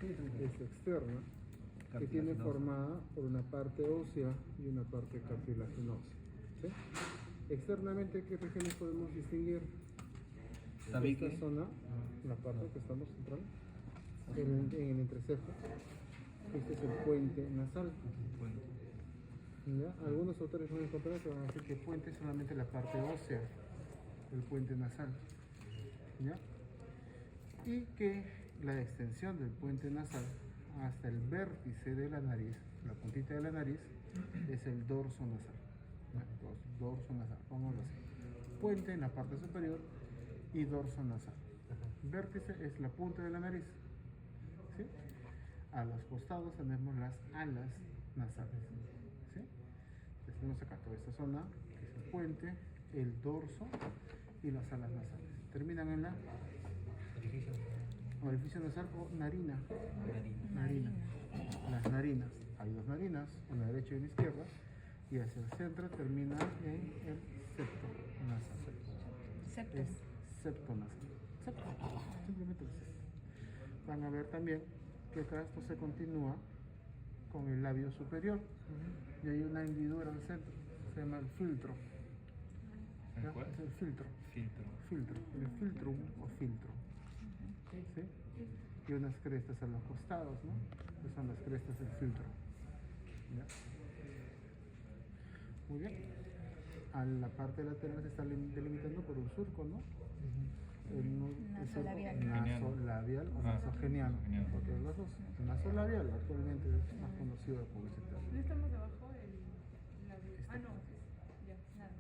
es externa, que tiene formada por una parte ósea y una parte cartilaginosa. ¿Sí? Externamente, ¿qué regiones podemos distinguir? Esta zona, la parte que estamos central, en el entrecejo. Este es el puente nasal. ¿Ya? Algunos autores van a encontrar que van a decir que puente es solamente la parte ósea del puente nasal. ¿Ya? Y que la extensión del puente nasal hasta el vértice de la nariz, la puntita de la nariz, es el dorso nasal. Entonces, dorso nasal, pongámoslo así. Puente en la parte superior y dorso nasal. Vértice es la punta de la nariz. ¿Sí? A los costados tenemos las alas nasales. ¿Sí? Entonces tenemos acá toda esta zona, que es el puente, el dorso y las alas nasales. Terminan en la orificio nasal o narina. Narina. Las narinas. Hay dos narinas, una derecha y una izquierda, y hacia el centro termina en el septo nasal. Septo. Es septo nasal. Septo. Simplemente el septo. Van a ver también que acá esto se continúa con el labio superior y hay una hendidura al centro, se llama el filtro. ¿Ya? Es el filtro. El filtrum o filtro. ¿Sí? Y unas crestas a los costados, ¿no? Que son las crestas del filtro. ¿Ya? Muy bien. A la parte lateral se está delimitando por un surco, ¿no? Nasolabial o nasogeniano. Porque los dos. Nasolabial actualmente es más conocido publicitario. ¿No estamos abajo el labio? No, ya, nada.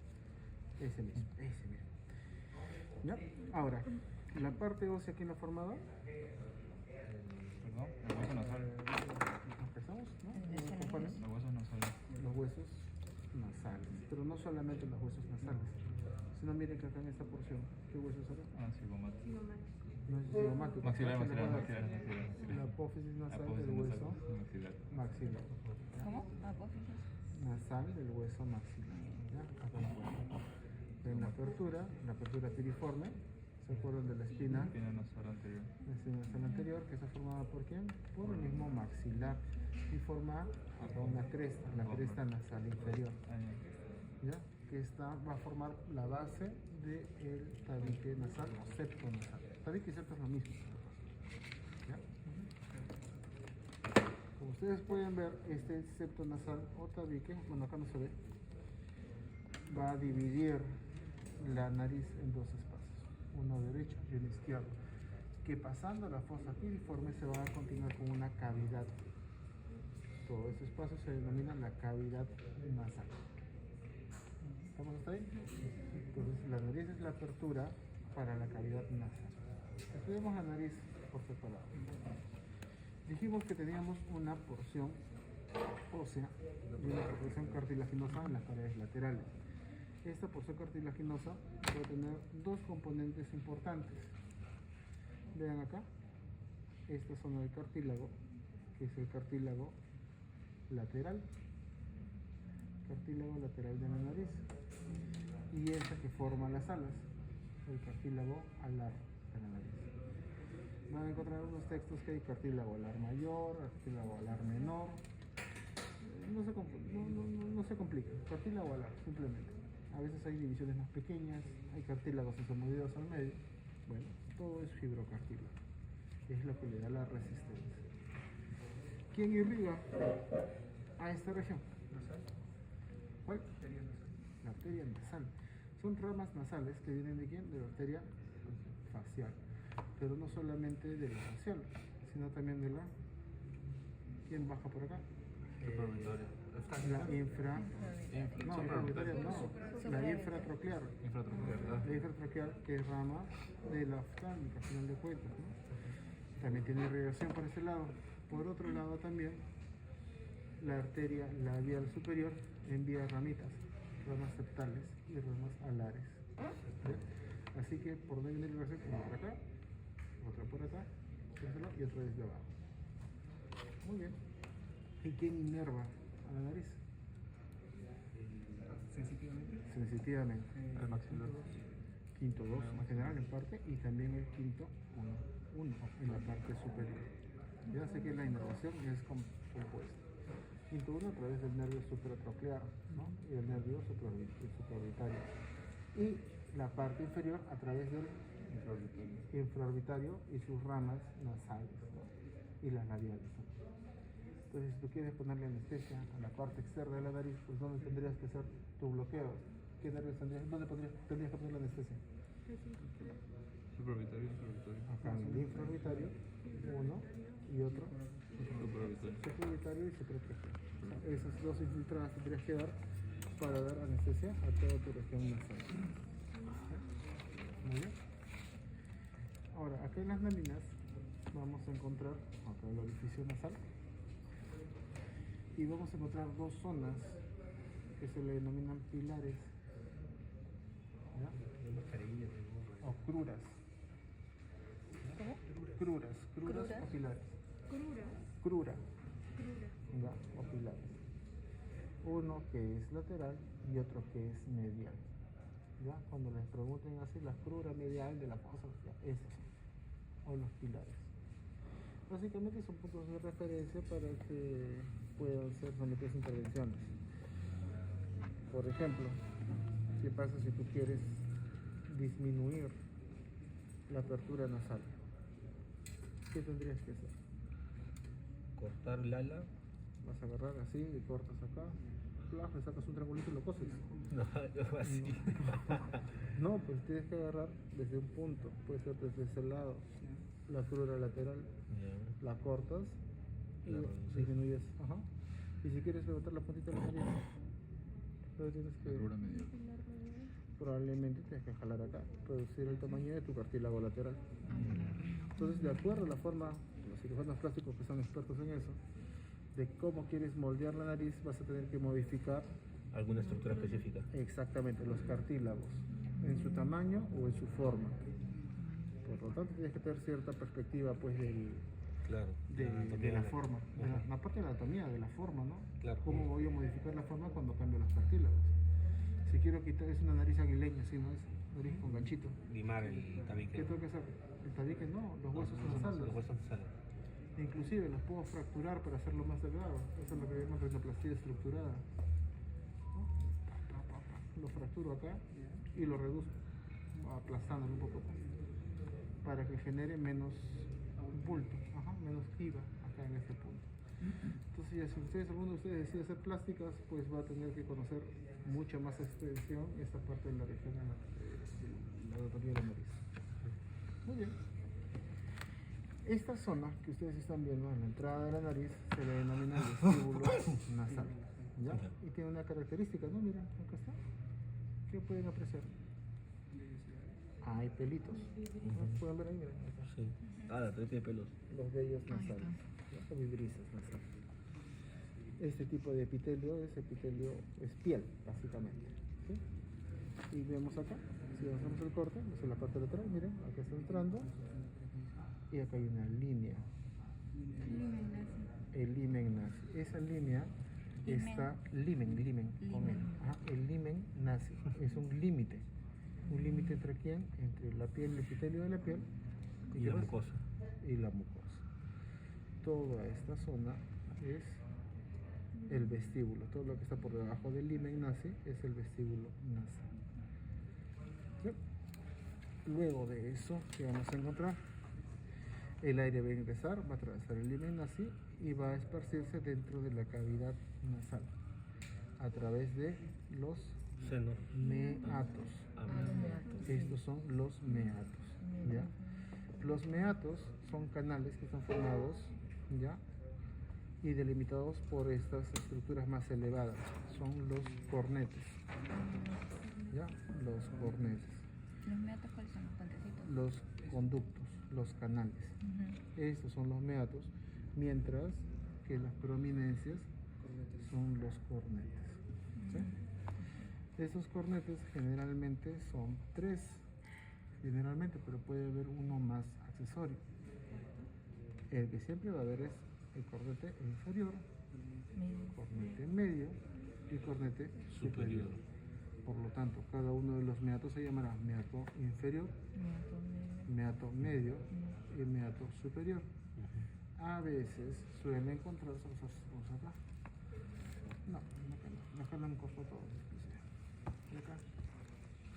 Ese mismo. ¿Ya? Ahora, la parte ósea, ¿quién la ha formado? Perdón, el hueso nasal. Empezamos, ¿no? Los huesos nasales. Los huesos nasales, pero no solamente los huesos nasales, sino miren que acá en esta porción, ¿qué huesos son? Cigomático. No es cigomático. Maxilar. La apófisis nasal del hueso maxilar. ¿Cómo? Apófisis. Nasal del hueso maxilar. ¿Ya? Acá lo pueden ver. En la apertura piriforme, ¿se acuerdan de la espina? Espina nasal anterior. La espina nasal anterior, que está formada por ¿quién? Por el mismo maxilar y forma acá una cresta, la cresta nasal inferior. ¿Ya? Que esta va a formar la base del tabique nasal o septo nasal. Tabique y septo es lo mismo. ¿Ya? Como ustedes pueden ver, este septo nasal o tabique, bueno, acá no se ve, va a dividir la nariz en dos espacios, uno derecho y uno izquierdo, que pasando la fosa piriforme se va a continuar con una cavidad. Todo ese espacio se denomina la cavidad nasal. ¿Estamos hasta ahí? Entonces la nariz es la apertura para la cavidad nasal. Estudiamos la nariz por separado. Dijimos que teníamos una porción ósea y una porción cartilaginosa en las paredes laterales. Esta porción cartilaginosa va a tener dos componentes importantes. Vean acá, esta zona del cartílago, que es el cartílago lateral de la nariz, y esta que forma las alas, el cartílago alar de la nariz. Van a encontrar unos textos que hay cartílago alar mayor, cartílago alar menor. No se complica, cartílago alar, simplemente. A veces hay divisiones más pequeñas, hay cartílagos esmovidos al medio. Bueno, todo es fibrocartílago, es lo que le da la resistencia. ¿Quién irriga a esta región? ¿Cuál? La arteria nasal. Son ramas nasales que vienen de quién? De la arteria facial. Pero no solamente de la facial, sino también de la... ¿Quién baja por acá? La infratroquear. La infratroquear, que es rama de la oftálmica, al final de cuentas, ¿no? También tiene irrigación por ese lado. Por otro lado también, la arteria labial superior envía ramitas, ramas septales y ramas alares. ¿Sí? Así que por donde viene la irrigación, una por acá, otra por acá, y otra desde abajo. Muy bien. ¿Y quién inerva a la nariz? Sensitivamente. El maxilar. Quinto 2 en general en parte, y también el quinto 1 en la parte superior. Ya se inervación y es compuesta. Quinto uno a través del nervio supratroclear, ¿no? Y el nervio supraorbitario. Y la parte inferior a través del infraorbitario y sus ramas nasales, ¿no? Y las labiales, ¿no? Entonces, si tú quieres ponerle anestesia a la parte externa de la nariz, pues ¿dónde tendrías que hacer tu bloqueo? ¿Qué nervios tendrías? ¿Dónde tendrías que poner la anestesia? Supraorbitario, supraorbitario. Acá en el infraorbitario, uno y otro. Supraorbitario. Supraorbitario y supratraqueal. O sea, esas dos infiltradas tendrías que dar para dar anestesia a toda tu región nasal. Muy bien. Ahora, acá en las narinas vamos a encontrar acá el orificio nasal y vamos a encontrar dos zonas que se le denominan pilares, ¿ya? O cruras. ¿Cómo? Cruras ¿Cruras? o pilares. Crura. Crura, Crura. ¿ya? O pilares. Uno que es lateral y otro que es medial. ¿Ya? Cuando les pregunten así, la crura medial de la fosa, ya, esos son, o los pilares. Básicamente son puntos de referencia para que puedan ser sometidas a intervenciones. Por ejemplo, ¿qué pasa si tú quieres disminuir la apertura nasal? ¿Qué tendrías que hacer? Cortar el ala. Vas a agarrar así y cortas acá, plaf, le sacas un triangulito y lo coses. No, algo así. No, pues tienes que agarrar desde un punto, puede ser desde ese lado, la crura lateral, Ya. la cortas y La reduces. disminuyes. Ajá. Y si quieres levantar la puntita de la nariz, pero tienes que, Crura medial. probablemente tienes que jalar acá, reducir el tamaño de tu cartílago lateral. Entonces, de acuerdo a la forma, los cirujanos plásticos que son expertos en eso, de cómo quieres moldear la nariz, vas a tener que modificar Alguna estructura específica. exactamente los cartílagos en su tamaño o en su forma. Por lo tanto, tienes que tener cierta perspectiva pues Claro. de la forma, Ajá. la parte de la anatomía, de la forma, ¿no? Claro. ¿Cómo voy a modificar la forma cuando cambio los cartílagos? Si quiero quitar, es una nariz aguileña, ¿sí? ¿No? Es nariz con ganchito. Limar el ¿Qué tabique. tengo que hacer? El tabique no, los huesos nasales. Los huesos salen. Inclusive los puedo fracturar para hacerlo más delgado. Eso es lo que llaman rinoplastía estructurada. ¿No? Lo fracturo acá y lo reduzco, aplastándolo un poco para que genere menos bulto, menos kiva acá en este punto. Entonces, ya si alguno de ustedes decide hacer plásticas, pues va a tener que conocer mucha más extensión esta parte de la región de la anatomía de la nariz. Muy bien. Esta zona que ustedes están viendo en la entrada de la nariz se le denomina vestíbulo nasal, ¿ya? Y tiene una característica, ¿no? Miren, acá está. ¿Qué pueden apreciar? Hay pelitos. ¿No? ¿Pueden ver ahí? Miren, acá. Sí. Ah, la tiene pelos. Los vellos nasales, ¿no? O vibrisas nasales. Este tipo de epitelio es piel, básicamente. ¿Sí? Y vemos acá, si hacemos el corte, es la parte lateral, miren, acá está entrando. Y acá hay una línea, el limen nazi. Esa línea está, limen, con él. El limen nazi, es un límite entre quién, entre la piel, el epitelio de la piel Y la mucosa. y la mucosa. Toda esta zona es el vestíbulo, todo lo que está por debajo del limen nazi es el vestíbulo nasal. ¿Sí? Luego de eso, ¿qué vamos a encontrar? El aire va a ingresar, va a atravesar el limen nazi y va a esparcirse dentro de la cavidad nasal a través de los Seno. meatos. Estos son los meatos, ¿ya? Los meatos son canales que están formados, ¿ya? Y delimitados por estas estructuras más elevadas. Son los cornetes, ¿ya? Los cornetes. ¿Los meatos cuáles son los puentecitos? Los conductos, los canales. Estos son los meatos, mientras que las prominencias son los cornetes. ¿Sí? Estos cornetes generalmente son tres, pero puede haber uno más accesorio. El que siempre va a haber es el cornete inferior, cornete medio y cornete superior. Por lo tanto, cada uno de los meatos se llamará meato inferior, meato medio y meato superior. a veces suele encontrarse, vamos acá. No, acá no encontró todo. ¿Y acá?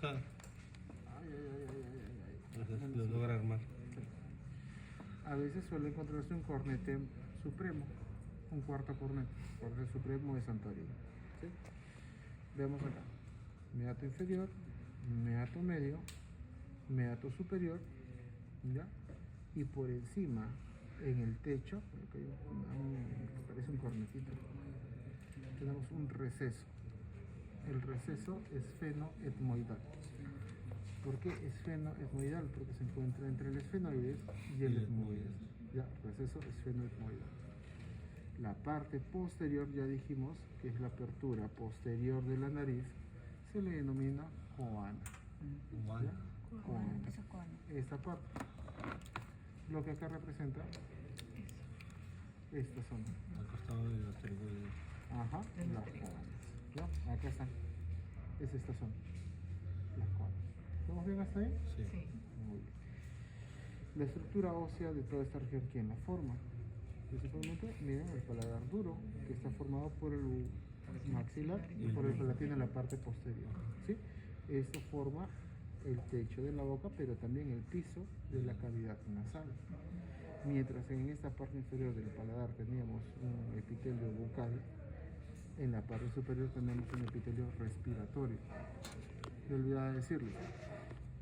Ay. Lo logra armar. A veces suele encontrarse un cornete supremo, un cuarto cornete. El cornete supremo de Santorini. ¿Sí? Vemos acá. Meato inferior, meato medio, meato superior, ¿ya? Y por encima, en el techo, acá hay parece un cornetito, tenemos un receso. El receso esfeno-etmoidal. ¿Por qué esfeno-etmoidal? Porque se encuentra entre el esfenoides y el etmoides. Ya, receso esfeno-etmoidal. La parte posterior, ya dijimos, que es la apertura posterior de la nariz, se le denomina coana. ¿Ya? Coana. Esa coana. Esta parte. Lo que acá representa esta zona. Al costado de la pterygoides. Ajá, las coanas. ¿Ya? Acá están. Es esta zona. Las coanas. ¿Estamos bien hasta ahí? Sí. Muy bien. La estructura ósea de toda esta región, ¿quién la forma? Principalmente, miren, el paladar duro, que está formado por el maxilar y por el palatino en la parte posterior. ¿Sí? Esto forma el techo de la boca, pero también el piso de la cavidad nasal. Mientras en esta parte inferior del paladar teníamos un epitelio bucal, en la parte superior tenemos un epitelio respiratorio. Me olvidaba decirles,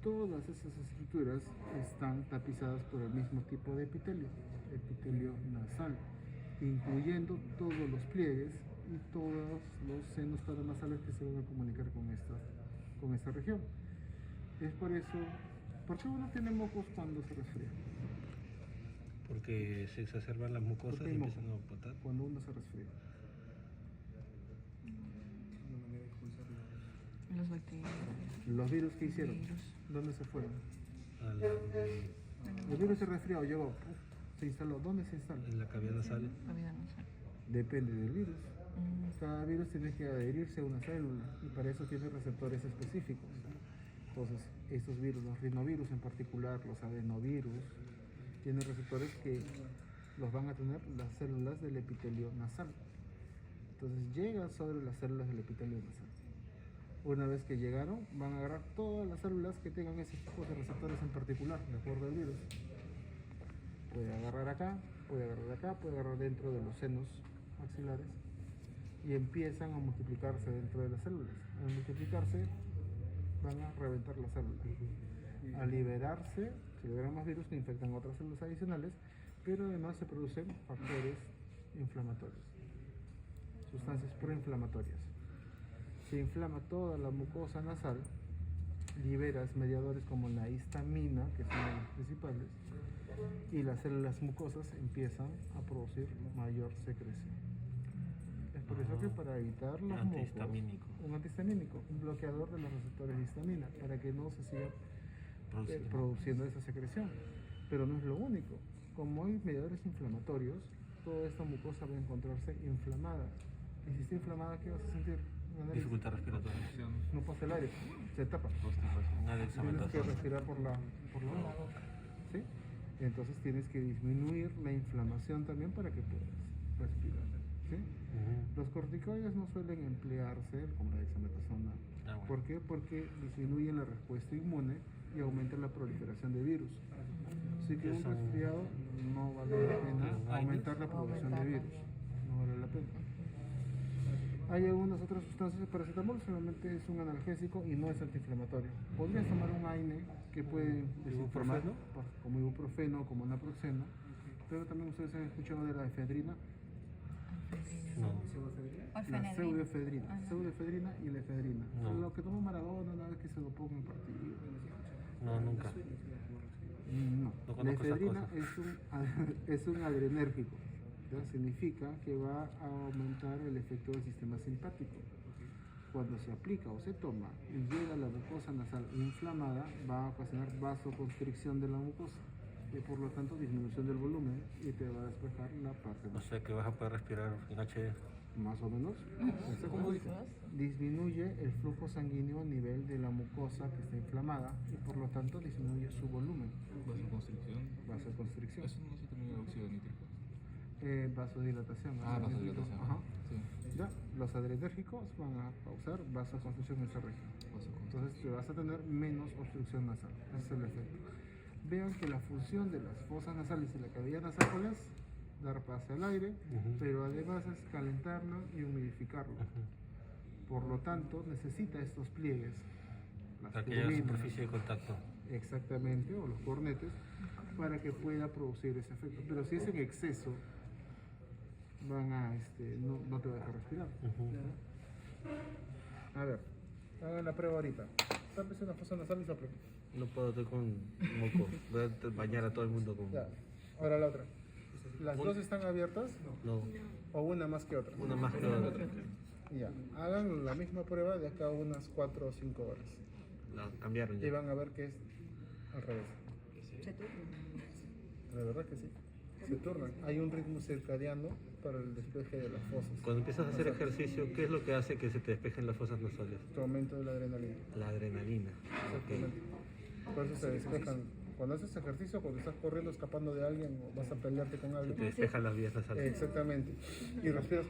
todas esas estructuras están tapizadas por el mismo tipo de epitelio nasal, incluyendo todos los pliegues y todos los senos paranasales que se van a comunicar con esta región. Es por eso, ¿por qué uno tiene mocos cuando se resfría? Porque se exacerban las mucosas y empiezan a botar. Cuando uno se resfría. Los bacterias. Los virus que hicieron, Virus. ¿dónde se fueron? Al- El virus se resfrió, llegó, se instaló. ¿Dónde se instala? en la cavidad nasal. Cavidad nasal. Depende del virus. Cada virus tiene que adherirse a una célula y para eso tiene receptores específicos. Entonces, estos virus, los rinovirus en particular, los adenovirus, tienen receptores que los van a tener las células del epitelio nasal. Entonces, llegan sobre las células del epitelio nasal. Una vez que llegaron, van a agarrar todas las células que tengan ese tipo de receptores en particular, de acuerdo al virus. Puede agarrar acá, puede agarrar acá, puede agarrar dentro de los senos maxilares y empiezan a multiplicarse dentro de las células. Al multiplicarse, van a reventar las células. Al liberarse, se liberan más virus que infectan otras células adicionales, pero además se producen factores inflamatorios, sustancias proinflamatorias. Se inflama toda la mucosa nasal, liberas mediadores como la histamina, que son los principales, y las células mucosas empiezan a producir mayor secreción. Es por eso que para evitar los mocos, Antihistamínico. un antihistamínico, un bloqueador de los receptores de histamina, para que no se siga produciendo esa secreción. Pero no es lo único. Como hay mediadores inflamatorios, toda esta mucosa va a encontrarse inflamada. Y si está inflamada, ¿qué vas a sentir? En la nariz. Dificultad respiratoria. No pasa el aire, se tapa. Una Tienes que dexametasona. respirar por la boca. ¿Sí? Entonces tienes que disminuir la inflamación también para que puedas respirar. ¿Sí? Los corticoides no suelen emplearse como la dexametasona. Bueno. ¿Por qué? Porque disminuyen la respuesta inmune y aumentan la proliferación de virus. Así que un resfriado no vale la pena aumentar la producción de virus. No vale la pena. Hay algunas otras sustancias, el paracetamol solamente es un analgésico y no es antiinflamatorio. Podrías tomar un AINE que puede desinflamar, como ibuprofeno, como naproxeno, pero también ustedes han escuchado de la efedrina, No. la Orfenadrina. pseudoefedrina, Ajá. pseudoefedrina y la efedrina. No. Lo que toma Maradona una vez que se lo ponga en partido. No, nunca. No, No la conozco esas efedrina cosas. es un adrenérgico. ¿Ya? Significa que va a aumentar el efecto del sistema simpático. Cuando se aplica o se toma y llega a la mucosa nasal inflamada, va a ocasionar vasoconstricción de la mucosa y por lo tanto disminución del volumen y te va a despejar la parte O sea que vas a poder respirar en HD. más o menos. Está como dice, disminuye el flujo sanguíneo a nivel de la mucosa que está inflamada y por lo tanto disminuye su volumen. Vasoconstricción. Vasoconstricción. Eso no se termina de óxido nítrico. Vasodilatación. Ah, ¿no? vasodilatación. Ajá. Sí. Ya, los adrenérgicos van a causar vasoconstricción en esa región. Entonces te vas a tener menos obstrucción nasal. Ese es el efecto. Vean que la función de las fosas nasales y la cavidad nasal, ¿cuál es? Dar pase al aire, pero además es calentarlo y humidificarlo. Por lo tanto, necesita estos pliegues, las Para que haya turbinas, superficie de contacto. exactamente, o los cornetes, para que pueda producir ese efecto. Pero si es en exceso, van a, no te va a dejar respirar. A ver, hagan la prueba ahorita. Tápese una fosa nasal y sople. No puedo, estoy con moco. Voy a bañar a todo el mundo con... Ya, ahora la otra. ¿Las dos están abiertas No, o una más que otra? una más que otra. Ya, hagan la misma prueba de acá a unas 4 o 5 horas. La cambiaron Y ya. van a ver que es al revés. Se turna. La verdad que sí. Se turnan. Hay un ritmo circadiano para el despeje de las fosas. Cuando empiezas a hacer ejercicio, ¿qué es lo que hace que se te despejen las fosas nasales? Tu aumento de la adrenalina. La adrenalina. Exactamente. Por eso se despejan. Cuando haces ejercicio, cuando estás corriendo, escapando de alguien o vas a pelearte con Se te alguien. despejan las vías nasales. Exactamente. Y respiras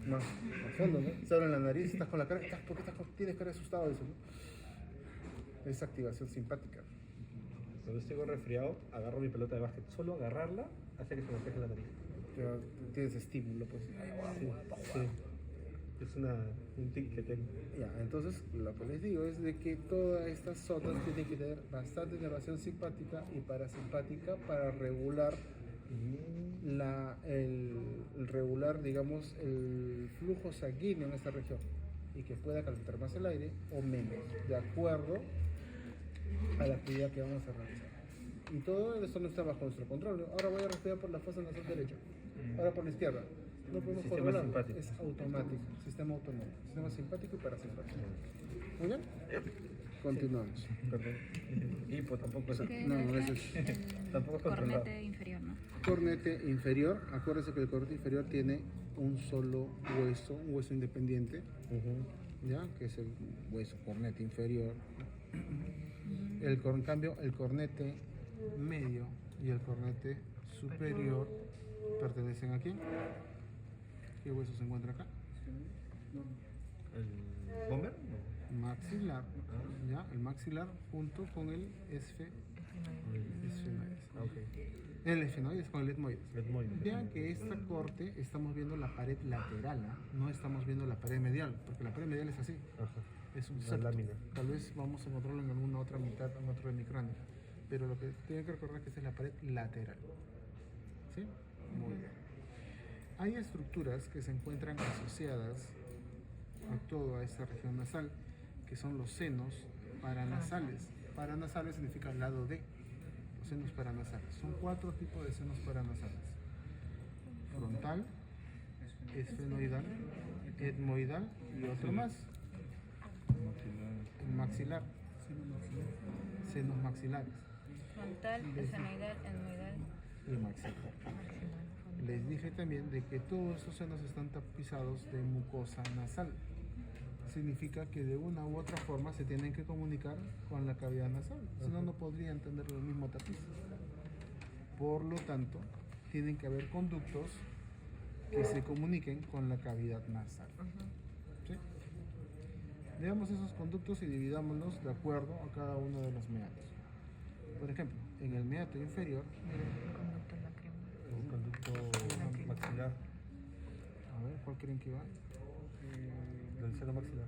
más a fondo, ¿no? Se abre la nariz, estás con la cara. ¿Por qué tienes cara asustado? Eso, ¿no? Es activación simpática. Cuando estoy con resfriado, agarro mi pelota de básquet. Solo agarrarla hace que se me despeje la nariz. Ya tienes estímulo, pues. Sí, sí. Es un tic que tengo. Ya, entonces lo que les digo es de que todas estas zonas tienen que tener bastante inervación simpática y parasimpática para regular regular, digamos, el flujo sanguíneo en esta región y que pueda calentar más el aire o menos, de acuerdo a la actividad que vamos a realizar. Y todo esto no está bajo nuestro control, ¿no? Ahora voy a respirar por la fosa nasal derecha, ahora por la izquierda. No podemos Sistema controlarlo, simpático. es automático, sistema autónomo, sistema simpático y parasimpático. ¿Muy bien? Continuamos. Perdón. Hipo tampoco es... Que No, es ese es- Tampoco es controlado. cornete inferior, ¿no? Cornete inferior, acuérdense que el cornete inferior tiene un solo hueso, un hueso independiente, ¿ya? Que es el hueso cornete inferior. En cambio, el cornete medio y el cornete superior pertenecen a quién? ¿Qué hueso se encuentra acá? ¿El bomber? Maxilar, ¿ya? El maxilar junto con el esfenoides. El esfenoides con el etmoides. Vean que esta corte estamos viendo la pared lateral, ¿ah? No estamos viendo la pared medial, porque la pared medial es así. Es un Una septo. lámina. Tal vez vamos a encontrarlo en alguna otra mitad, en otro hemisferio. Pero lo que tienen que recordar es que esta es la pared lateral. ¿Sí? Muy bien. Hay estructuras que se encuentran asociadas a toda esta región nasal, que son los senos paranasales. Paranasales significa al lado de. Los senos paranasales. Son 4 tipos de senos paranasales. Frontal, esfenoidal, etmoidal y otro más. El maxilar. Senos maxilares. Frontal, esfenoidal, etmoidal. Y maxilar. Les dije también de que todos estos senos están tapizados de mucosa nasal. Significa que de una u otra forma se tienen que comunicar con la cavidad nasal, si no, no podrían tener el mismo tapiz. Por lo tanto, tienen que haber conductos que se comuniquen con la cavidad nasal. ¿Sí? Veamos esos conductos y dividámoslos de acuerdo a cada uno de los meatos. Por ejemplo, en el meato inferior, El conducto maxilar. a ver, ¿cuál creen que va? Del seno maxilar.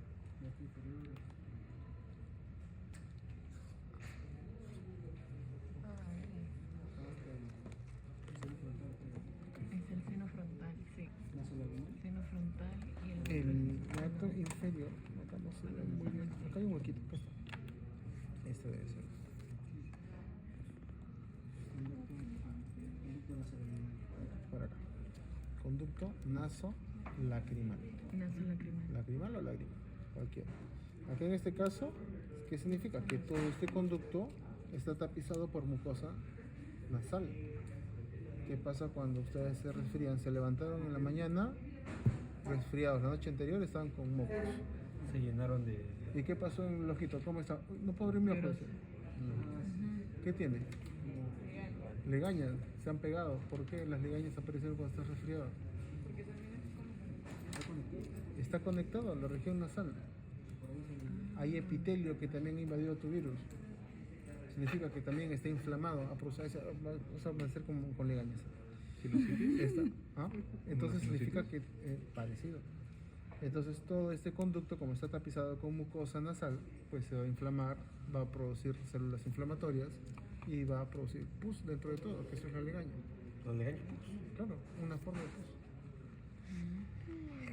Es el seno frontal, sí. Seno frontal y el... El meato inferior, acá no se ve muy bien, acá hay un huequito, acá está. Este debe ser. Por acá. Conducto naso-lacrimal. nasolacrimal. Lacrimal o lágrima, cualquiera. Aquí en este caso, ¿qué significa? Que todo este conducto está tapizado por mucosa nasal. ¿Qué pasa cuando ustedes se resfrían? Se levantaron en la mañana resfriados, la noche anterior estaban con mocos. Se llenaron de... ¿Y qué pasó en el ojito? ¿Cómo está? Uy, no puedo abrir mi ojo. ¿Qué tiene? Legaña. Se han pegado. ¿Por qué las ligañas aparecen cuando estás resfriado? Está conectado a la región nasal. Hay epitelio que también ha invadido tu virus. Significa que también está inflamado, a amanecer con ligañas. ¿Ah? Entonces significa que parecido. Entonces todo este conducto, como está tapizado con mucosa nasal, pues se va a inflamar, va a producir células inflamatorias y va a producir pus dentro de todo, que eso es la ligaña. ¿La ligaña? Claro, una forma de pus.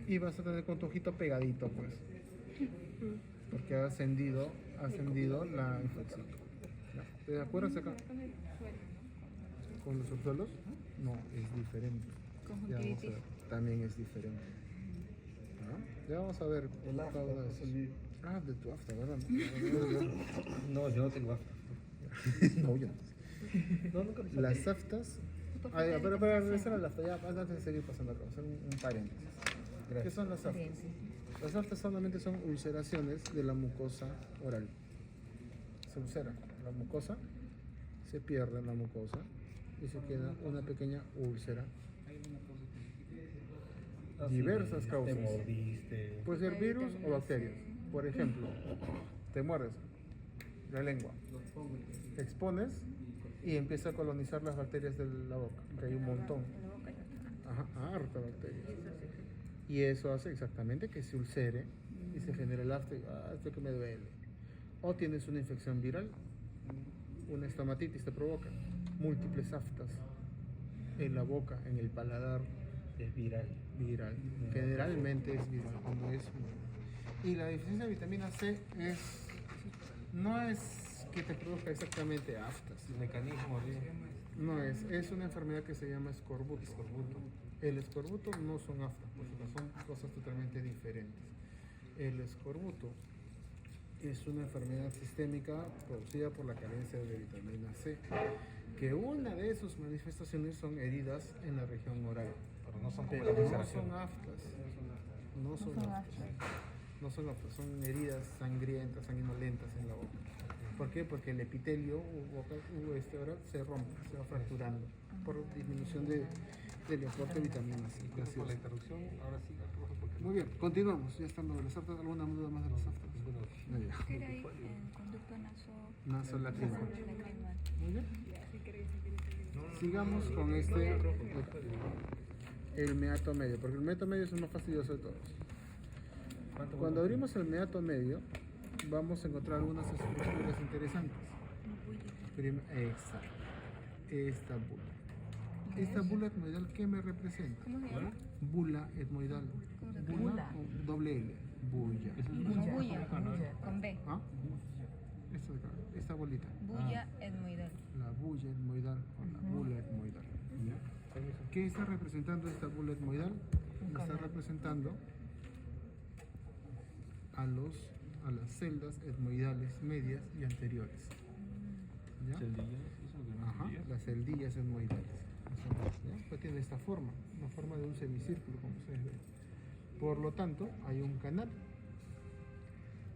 Y vas a tener con tu ojito pegadito, pues. Porque ha ascendido la infección. ¿Ya? ¿Te acuerdas acá? ¿Con los subsuelos? No, es diferente. Ya vamos a ver. También es diferente. ¿Ah? Ya vamos a ver cada una de esas. Ah, de tu afta, ¿verdad? No, yo no tengo afta. No, yo no. No, nunca me Las aftas. Pero para regresar a la afta, ya antes de seguir pasando acá, vamos a hacer un paréntesis. ¿Qué son las aftas? Las aftas solamente son ulceraciones de la mucosa oral. Se ulcera la mucosa, se pierde la mucosa y se queda una pequeña úlcera. Diversas causas. Te mordiste. Puede ser virus o bacterias. Por ejemplo, te muerdes la lengua, te expones y empieza a colonizar las bacterias de la boca, que hay un montón. Ajá, harta bacterias. Y eso hace exactamente que se ulcere y se genere el afta, esto que me duele. O tienes una infección viral, una estomatitis te provoca, múltiples aftas en la boca, en el paladar. Es viral. Viral. Generalmente es viral cuando es. Y la deficiencia de vitamina C no es que te produzca exactamente aftas. El mecanismo, ¿sí? No es una enfermedad que se llama escorbuto. El escorbuto no son aftas, porque son cosas totalmente diferentes. El escorbuto es una enfermedad sistémica producida por la carencia de vitamina C, que una de sus manifestaciones son heridas en la región oral. Pero no son como Pero la no ulceración. son aftas. No son aftas. No son aftas, son heridas sangrientas, sanguinolentas en la boca. ¿Por qué? Porque el epitelio oral se rompe, se va fracturando por disminución del aporte de vitamina C. Gracias por la interrupción. Ahora sí, profe, porque Muy bien, continuamos. Ya están lo de las aftas. ¿Alguna duda más de las aftas? No, ya. ¿Qué era ahí? El conducto Nasolacrimal. nasolacrimal. Muy bien. Sigamos con el meato medio, porque el meato medio es el más fastidioso de todos. Cuando abrimos el meato medio, vamos a encontrar algunas estructuras interesantes. Exacto. Esta bula. Esta bula etmoidal, ¿qué me representa? ¿Cómo se llama? Bula etmoidal. ¿Cómo se Bula Bula. con doble L. Bulla. Como bulla, con B. ¿Ah? Esta de acá, esta bolita. Bulla etmoidal. La bulla etmoidal o la bula etmoidal. ¿Ya? ¿Qué está representando esta bula etmoidal? Está representando a las celdas etmoidales medias y anteriores. ¿Ya? Celdillas, eso es lo que no Ajá, entendía. las celdillas etmoidales. ¿Ya? Pues tiene esta forma, una forma de un semicírculo, como ustedes ven. Por lo tanto, hay un canal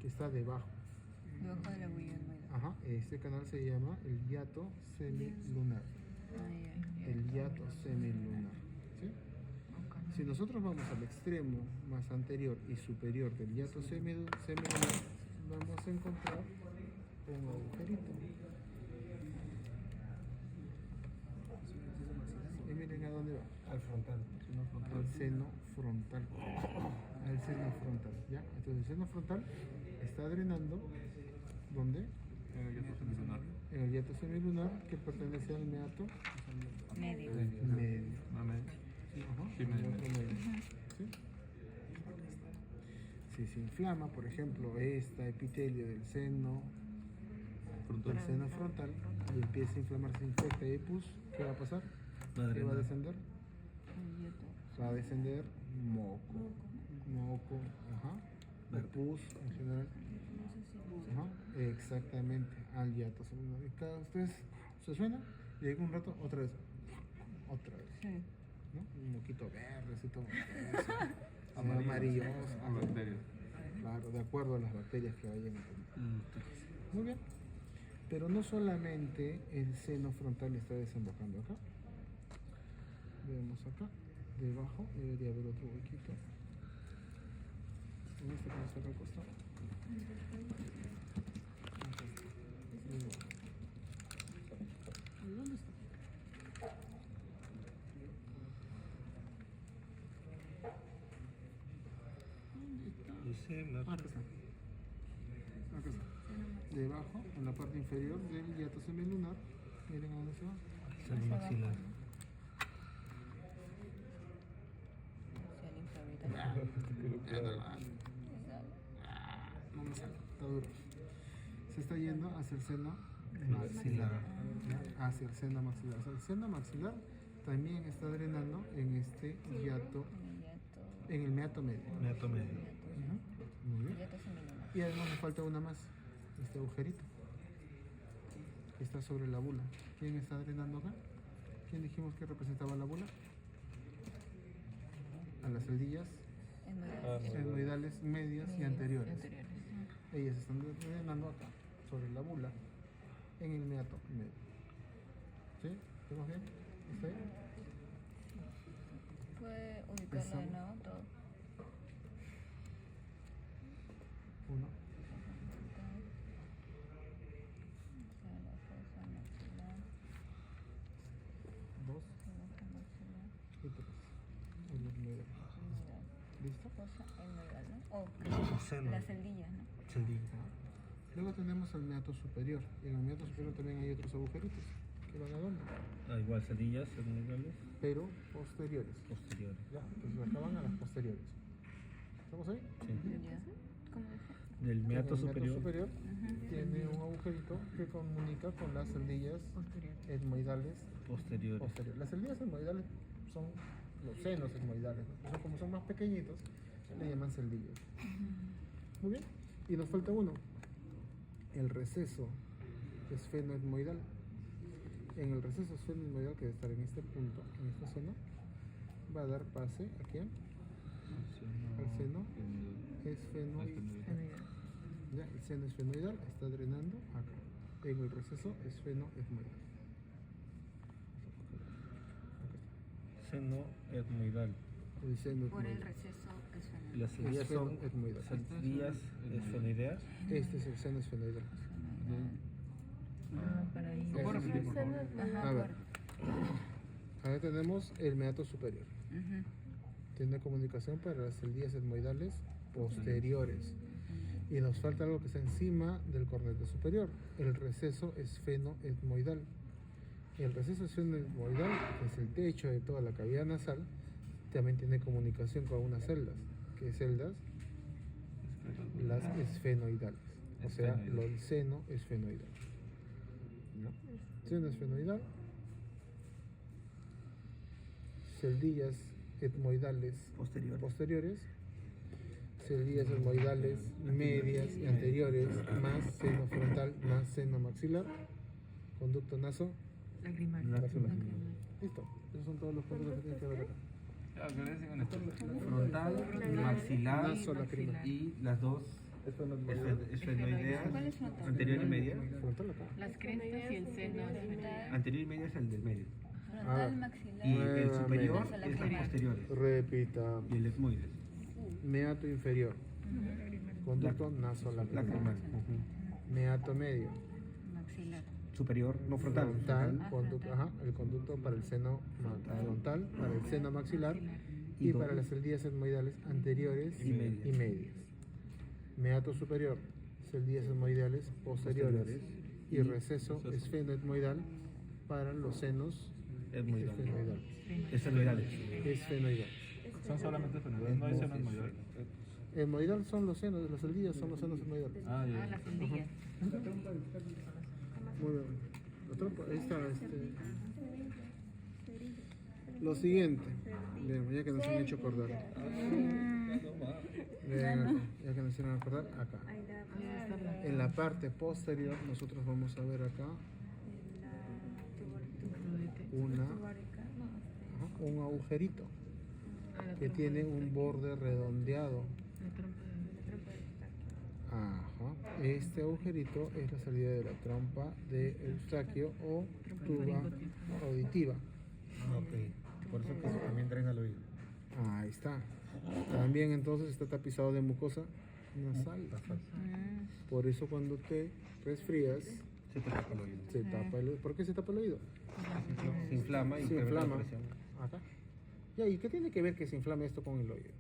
que está debajo. Debajo de la bulla etmoidal. Ajá, este canal se llama el hiato semilunar. El hiato semilunar. ¿Sí? Si nosotros vamos al extremo más anterior y superior del hiato semilunar, vamos a encontrar un agujerito. Y miren a dónde va. al frontal. Al seno frontal. Al seno frontal. ¿Ya? Entonces el seno frontal está drenando. ¿Dónde? Ya está semilunar. En el hiato semilunar que pertenece al meato Medio. medio. ¿No me? Ajá, Sí, medio. meato medio. ¿Sí? Si se inflama, por ejemplo, esta epitelio del seno frontal y empieza a inflamar, se infecta y hay pus, ¿qué va a pasar? ¿Qué va a descender? Va a descender moco. Moco, ajá. O pus en general. Ajá, exactamente, al hiato semilunar. Y cada ustedes se suena y llega un rato otra vez. ¿No? Un moquito verde, así todo. Amarillo. Con bacterias. Claro, de acuerdo a las bacterias que vayan a tener. Muy bien. Pero no solamente el seno frontal está desembocando acá. Vemos acá, debajo debería haber otro huequito. En este que está acá al costado. Acá está. Debajo. ¿Y dónde está? ¿Dónde está? Dice Acá está. Acá está. Debajo, en la parte inferior del hiato semilunar, miren a dónde se va. seno maxilar. Hacia el infraorbital. No me sale, está duro. Se está yendo hacia el seno Maxilar. hacia el seno maxilar. O sea, el seno maxilar también está drenando en este hiato, Hiato. en el meato medio. Meato medio. Ujú, muy bien. Hiato semilunar. Y además me falta una más, este agujerito que está sobre la bula. ¿Quién está drenando acá? ¿Quién dijimos que representaba la bula? A las celdillas etmoidales medias y anteriores. Ellas están drenando acá, sobre la bula, en el meato medio. ¿Sí? ¿Estamos bien? ¿Está bien? Puede ubicarla de nuevo todo. Uno. Hacia la fosa maxilar, Dos fosa maxilar, y tres. El etmoidal. etmoidal. ¿Listo? Fosa etmoidal, ¿no? O Seno. las celdillas, ¿no? Celdilla. Luego tenemos el meato superior. Y en el meato superior también hay otros agujeritos que van a dónde, Ah, igual celdillas etmoidales pero posteriores. posteriores. Ya, entonces acaban a las posteriores. ¿Estamos ahí? Sí. Ya. ¿Cómo dice? Del meato En el superior. tiene un agujerito que comunica con las celdillas etmoidales Posteriores. posteriores. Las celdillas etmoidales son los senos etmoidales, ¿no? Entonces, como son más pequeñitos, le llaman celdillas. Muy bien. Y nos falta uno. El receso esfenoetmoidal. En el receso esfenoetmoidal, que debe estar en este punto, en esta zona, va a dar pase ¿a quién? Al seno esfenoidal. Ya, el seno esfenoidal está drenando acá, en el receso esfenoetmoidal. Seno etmoidal. El seno Por el etmoidal. receso esfenoidal. Y las celdillas son Esfenoetmoidal. celdillas esfenoideas. Este es el seno esfenoidal. Ah, para ahí. Ese es el tipo. Ajá, A ver, por. ahora tenemos el meato superior. Ujú. Tiene comunicación para las celdillas etmoidales posteriores. Y nos falta algo que está encima del cornete superior, el receso esfenoetmoidal. El receso esfenoetmoidal, que es el techo de toda la cavidad nasal, también tiene comunicación con unas celdas. ¿Qué celdas? Las esfenoidales. O sea, el seno esfenoidal. ¿No? Seno esfenoidal, celdillas etmoidales posteriores, celdillas etmoidales medias y anteriores, más seno frontal, más seno maxilar, conducto naso. Lacrimal. Listo. Esos son todos los puntos que tienen que ver acá. Ya, ¿qué le dicen en esto? Frontal, maxilar Naso lacrimal. y las dos esfenoideas ¿Cuál es frontal? anterior y media. Frontal acá. Las crestas y el seno esfenoidal. Anterior y media es el del medio. Frontal, Ah. maxilar. Y el superior Naso es las lacrimal. posteriores. Repita. Y el etmoides. Meato inferior. Conducto naso lacrimal. Lacrimal. Meato medio. Maxilar. Superior, no frontal. Frontal, conducto, ajá, el conducto para el seno frontal, para el seno maxilar y Y para doble. las celdillas etmoidales anteriores Y medias. y medias. Meato superior, celdillas etmoidales posteriores Posteriores. y receso esfenoetmoidal para los senos Etmoidales. esfenoidales. Esfenoidales. Esfenoidales. Son solamente esfenoidales, no hay seno etmoidal. Etmoidal son los senos, las celdillas son los senos etmoidales. Ah, Ah, ya. las celdillas. Muy bien. La trompa, ahí está. Lo siguiente, bien, ya que nos han hecho acordar. Bien, acá, ya que nos hicieron acordar, acá. En la parte posterior, nosotros vamos a ver acá un agujerito que tiene un borde redondeado. La trompa de Ajá. Este agujerito es la salida de la trompa de Eustaquio o tuba auditiva. Por eso que eso también drena el oído. Ahí está. También entonces está tapizado de mucosa nasal. Mm. Por eso cuando te resfrías, Se te tapa el oído. se tapa el oído. ¿Por qué se tapa el oído? Se inflama y Se incrementa inflama. la presión. Acá. Ya, ¿y qué tiene que ver que se inflame esto con el oído?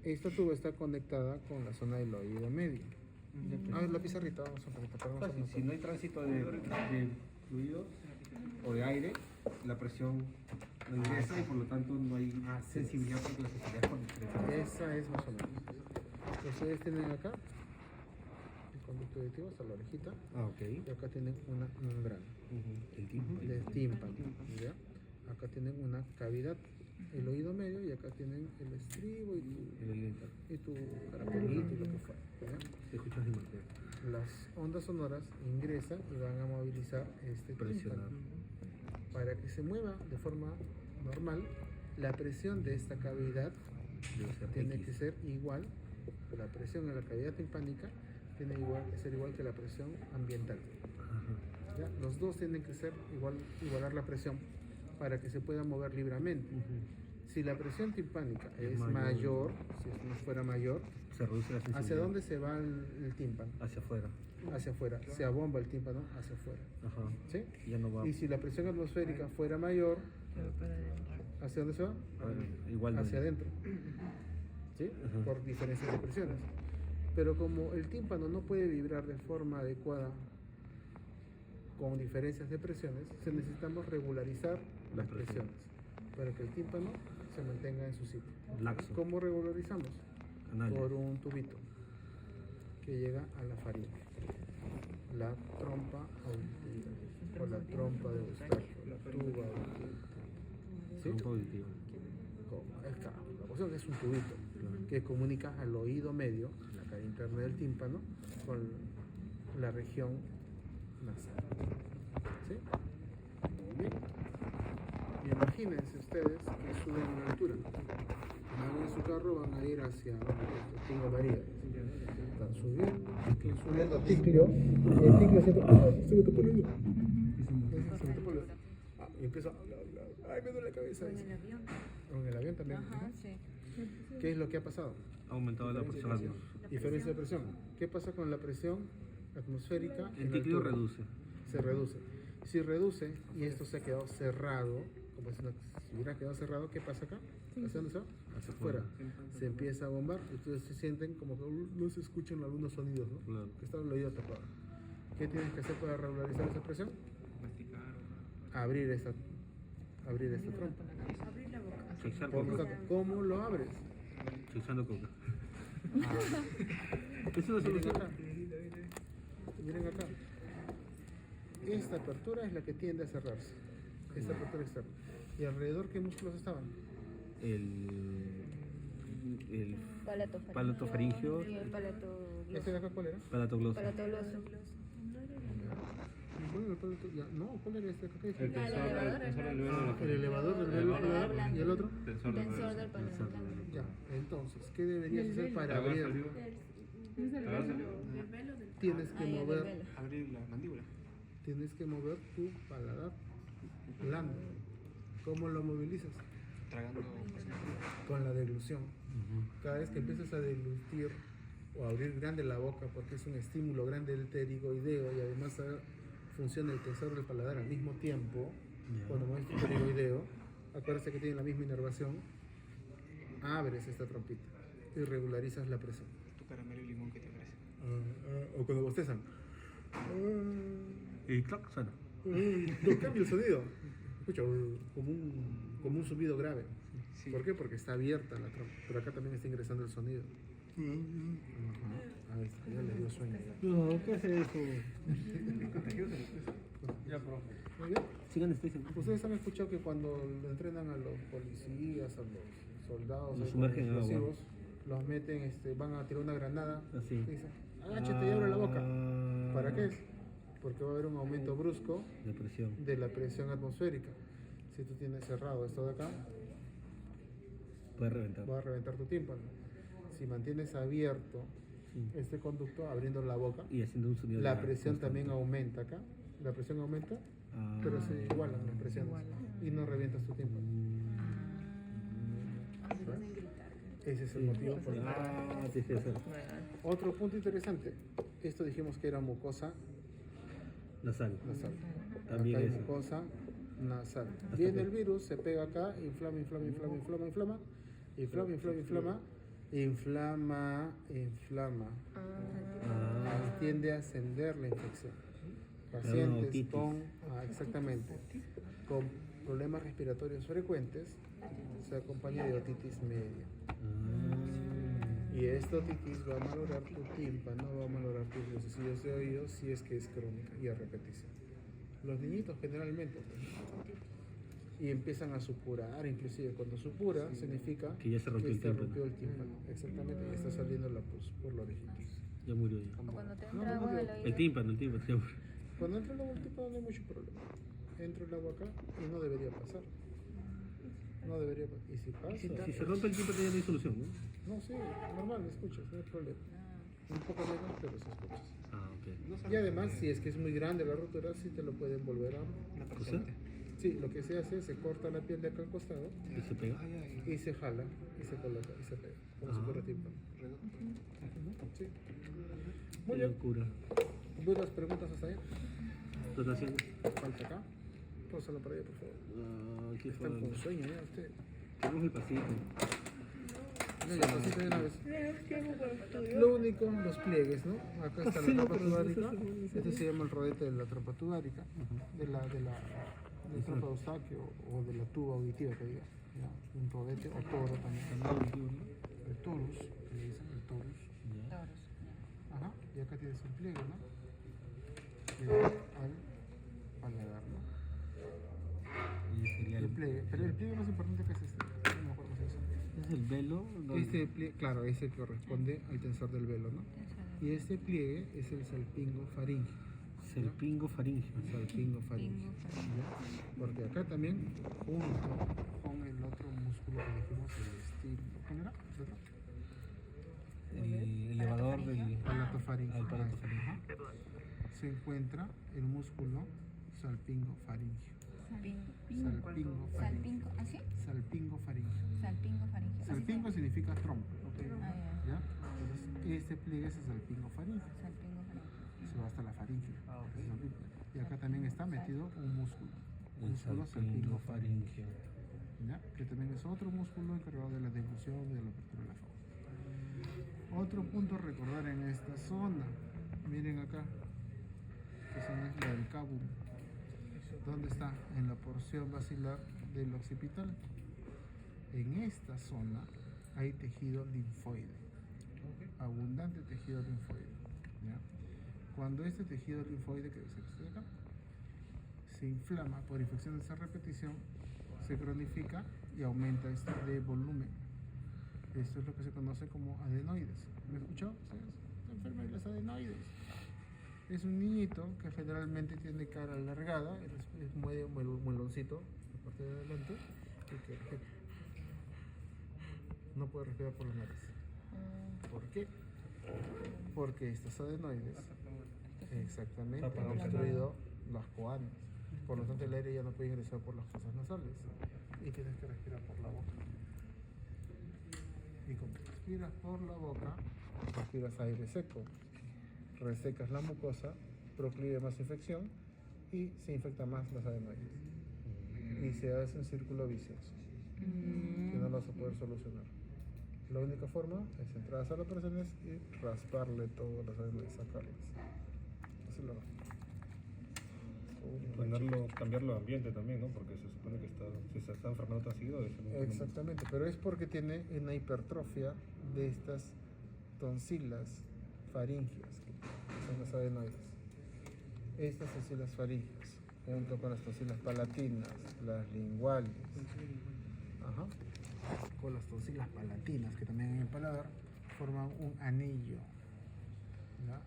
Esta tuba está conectada con la zona del oído medio. A ver, la pizarrita, vamos a poner, Fácil, si no hay tránsito de fluidos o de aire, la presión no ingresa y por lo tanto no hay sensibilidad porque la sensibilidad con Esa es más o menos. Ustedes tienen acá el conducto auditivo hasta la orejita Ah, ok. y acá tienen una membrana El tímpano. del tímpano. ¿Ya? Acá tienen una cavidad, el oído medio, y acá tienen el estribo El oído interno. y tu carapelito y lo que fuera. ¿Ya? Te escuchas el marteo. Las ondas sonoras ingresan y van a movilizar este Presionar. tímpano. Para que se mueva de forma normal, la presión de esta cavidad Debe ser tiene X. que ser igual, la presión en la cavidad timpánica tiene que ser igual que la presión ambiental. Ajá. ¿Ya? Los dos tienen que ser igualar la presión para que se pueda mover libremente. Si la presión timpánica es mayor, si esto no fuera mayor, Se reduce la sensibilidad. ¿hacia dónde se va el tímpano? Hacia afuera. Hacia afuera. Se abomba el tímpano hacia afuera. Ajá. ¿Sí? Ya no va. Y si la presión atmosférica fuera mayor, Se va para adentro. ¿hacia dónde se va? Igual. Hacia adentro. ¿Sí? Ajá. Por diferencias de presiones. Pero como el tímpano no puede vibrar de forma adecuada con diferencias de presiones, necesitamos regularizar las presiones para que el tímpano se mantenga en su sitio. Laxo. ¿Cómo regularizamos? Anales. Por un tubito que llega a la faringe, la trompa auditiva, o la trompa de Eustaquio, la tuba auditiva. ¿Sí? Trompa auditiva. La cuestión es un tubito que comunica al oído medio, la cavidad interna del tímpano, con la región nasal. ¿Sí? Muy bien. Y imagínense ustedes que suben a la altura. Van en su carro, van a ir hacia Tingo María. Están subiendo el ticlio, y el ticlio se me topó el oído. Se me topó el oído. Y empiezo a hablar. Ay, me duele la cabeza. O en el avión. O en el avión también. Ajá, sí. ¿Qué es lo que ha pasado? Ha aumentado la presión atmosférica. Diferencia de presión. ¿Qué pasa con la presión atmosférica? El en la líquido altura? reduce. Se reduce. Si reduce y esto se ha quedado cerrado, como si hubiera quedado cerrado, ¿qué pasa acá? ¿Hacia dónde se va? Hacia afuera. Se empieza a bombar y ustedes se sienten como que no se escuchan algunos sonidos, ¿no? Claro. Que está el oído tapado. ¿Qué tienes que hacer para regularizar esa presión? Abrir esta trompa. Abrir la boca. Chexar Por lo coca. tanto, ¿cómo lo abres? Chexando coca. Es una solución. Miren acá. Esta apertura es la que tiende a cerrarse. Esta apertura externa. ¿Y alrededor qué músculos estaban? El Palato faringio. y el palato ¿Este de acá cuál era? palatogloso. Palato gloso. Bueno, el palato, ya, no, ¿cuál era este de acá? ¿Qué El dijiste? tensor El elevador del nervio paladar y el otro. Tensor del Tensor del palato blando. Ya, entonces, ¿qué deberías hacer para abrir? Tienes que Ahí, el mover, velo. Abrir la mandíbula. tienes que mover tu paladar blando. ¿Cómo lo movilizas? Tragando. Con la deglución. Cada vez que empiezas a deglutir o a abrir grande la boca porque es un estímulo grande del pterigoideo y además funciona el tensor del paladar al mismo tiempo, cuando mueves tu pterigoideo, acuérdate que tiene la misma inervación, abres esta trompita y regularizas la presión. Tu caramelo y limón que te ofrece. O cuando bostezan. Y clac, suena. No cambia el sonido. Escucha, como un zumbido grave. Sí. ¿Por qué? Porque está abierta la trompa, pero acá también está ingresando el sonido. Ajá. Ahí está, ya le dio sueño. No, ¿qué hace eso? Ya, profe. Muy bien. Sin anestesia. Ustedes han escuchado que cuando entrenan a los policías, a los soldados, Los ahí sumergen en con agua. explosivos, los meten, van a tirar una granada, Así. y dicen, agáchate y abre la boca. ¿Para qué es? Porque va a haber un aumento brusco Depresión. de la presión atmosférica. Si tú tienes cerrado esto de acá, Puede reventar. va a reventar tu tímpano. Si mantienes abierto Sí. este conducto, abriendo la boca, Y haciendo un sonido. la de presión constante. también aumenta acá. La presión aumenta, Ah. pero se igualan las presiones y no revientas tu tímpano. Ese es el motivo por el cual. Ah, sí, sí, sí. Otro punto interesante. Esto dijimos que era mucosa Nasal. nasal. También Acá hay eso. mucosa nasal. Viene el virus, se pega acá, inflama, inflama, inflama, inflama, inflama, inflama, inflama, inflama, inflama, inflama. Ah, Y tiende a ascender la infección. Pacientes otitis. exactamente, con problemas respiratorios frecuentes se acompaña de otitis media. Y esta otitis va a malograr tu tímpano, va a malograr tus huesecillos de oído si es que es crónica y a repetición. Los niñitos generalmente. Pues, y empiezan a supurar, inclusive cuando supura significa Que ya se rompió el se tímpano. rompió el tímpano. Exactamente, y está saliendo la pus por la orejita. ya murió ya. O cuando te No, entra no, agua no, del el oído. El tímpano ya murió. Cuando entra el agua al tímpano no hay mucho problema. Entra el agua acá y no debería pasar. No debería pasar. Y si pasa... Si se rompe el tímpano ya no hay solución, ¿no? No, sí, normal, escuchas, no hay problema. Un poco menos, pero se escuchas. Ah, ok. Y además, si es que es muy grande la rotura, sí te lo pueden volver a... O sea, Sí, lo que se hace es se corta la piel de acá al costado y se pega. y se jala y se coloca y se pega, como si fuera tímpano. Sí. Muy Qué bien. locura. ¿Dudas, preguntas hasta ahí? Donación. Falta acá. Pósalo para allá, por favor. Ah, qué Están con falta. sueño ya usted. Tenemos el pasito. Ya, pasito de una vez. Lo único, los pliegues, ¿no? Acá está la trompa tudárica. Este se llama el rodete de la trompa tudárica, de la trompa de Eustaquio o de la tuba auditiva que diga. ¿Ya? Un rodete o toro también. El torus, que le dicen el torus. Ajá, y acá tienes un pliegue, ¿no? Que es al paladar, ¿no? Y sería El pliegue, pero el pliegue más importante que es este. No me acuerdo qué es eso. ¿Es el velo? Este pliegue, claro, ese corresponde al tensor del velo, ¿no? Y este pliegue es el salpingo faríngeo. Salpingo faríngeo. Salpingo faríngeo. ¿Ya? Porque acá también, junto con el otro músculo que dijimos, el estilo. ¿Cuál era? ¿El otro? El elevador del Palatofaríngeo. aparato Ajá. Se encuentra el músculo salpingo faríngeo. Salpingo faríngeo. Salpingo, ¿así? Salpingo faríngeo. Salpingo faríngeo. Así Salpingo significa trompo. Ah, ¿Ya? Entonces, este pliegue es el salpingo faríngeo. Salpingo faríngeo. Se va hasta la faringe. Y acá también está metido un músculo. El Músculo salpingo salpingo faríngeo. ¿Ya? Que también es otro músculo encargado de la deglución y de la apertura de la fauna. Otro punto a recordar en esta zona. Miren acá. Esta zona es la del cabum. ¿Dónde está? En la porción basilar del occipital. En esta zona hay tejido linfoide. Abundante tejido linfoide. ¿Ya? Cuando este tejido linfoide, que es este de acá, se inflama por infecciones a repetición, se cronifica y aumenta esto de volumen. Esto es lo que se conoce como adenoides. ¿Me escuchó? Está enfermo de las adenoides. Es un niñito que generalmente tiene cara alargada, es medio mueloncito, la parte de adelante, y que no puede respirar por la nariz. ¿Por qué? Porque estos adenoides exactamente han obstruido las coanas. Por lo tanto, el aire ya no puede ingresar por las fosas nasales y tienes que respirar por la boca. Y cuando respiras por la boca, respiras aire seco, resecas la mucosa, proclive más infección y se infecta más las adenoides. Y se hace un círculo vicioso que no lo vas a poder solucionar. La única forma es entrar a sala de operaciones y rasparle todas las adenoides, sacarlas. Eso es lo Cambiarlo de ambiente también, ¿no? Porque se supone que si se está enfermando tan seguido, debe ser un Exactamente, pero es porque tiene una hipertrofia de estas tonsilas faríngeas, que son las adenoides. Estas tonsilas faríngeas, junto con las tonsilas palatinas, las linguales, ajá, con las tonsilas palatinas, que también en el paladar forman un anillo, ¿ya?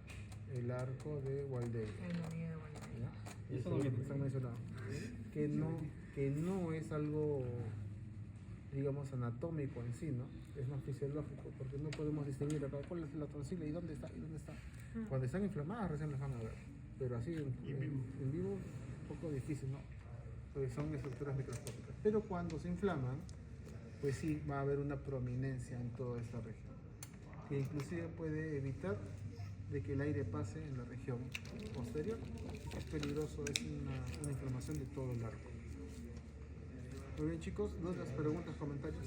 El arco de Waldeck. ¿Ya? Eso no viene. Está mencionado. Que no es algo, digamos, anatómico en sí, ¿no? Es más fisiológico, porque no podemos distinguir acá cuál es la tonsila y dónde está y dónde está. Cuando están inflamadas recién las van a ver, pero así en vivo un poco difícil, ¿no? Porque son estructuras microscópicas. Pero cuando se inflaman, pues sí va a haber una prominencia en toda esta región, que inclusive puede evitar de que el aire pase en la región posterior. Es peligroso, es una inflamación de todo el arco. Muy bien chicos, ¿dudas, preguntas, comentarios?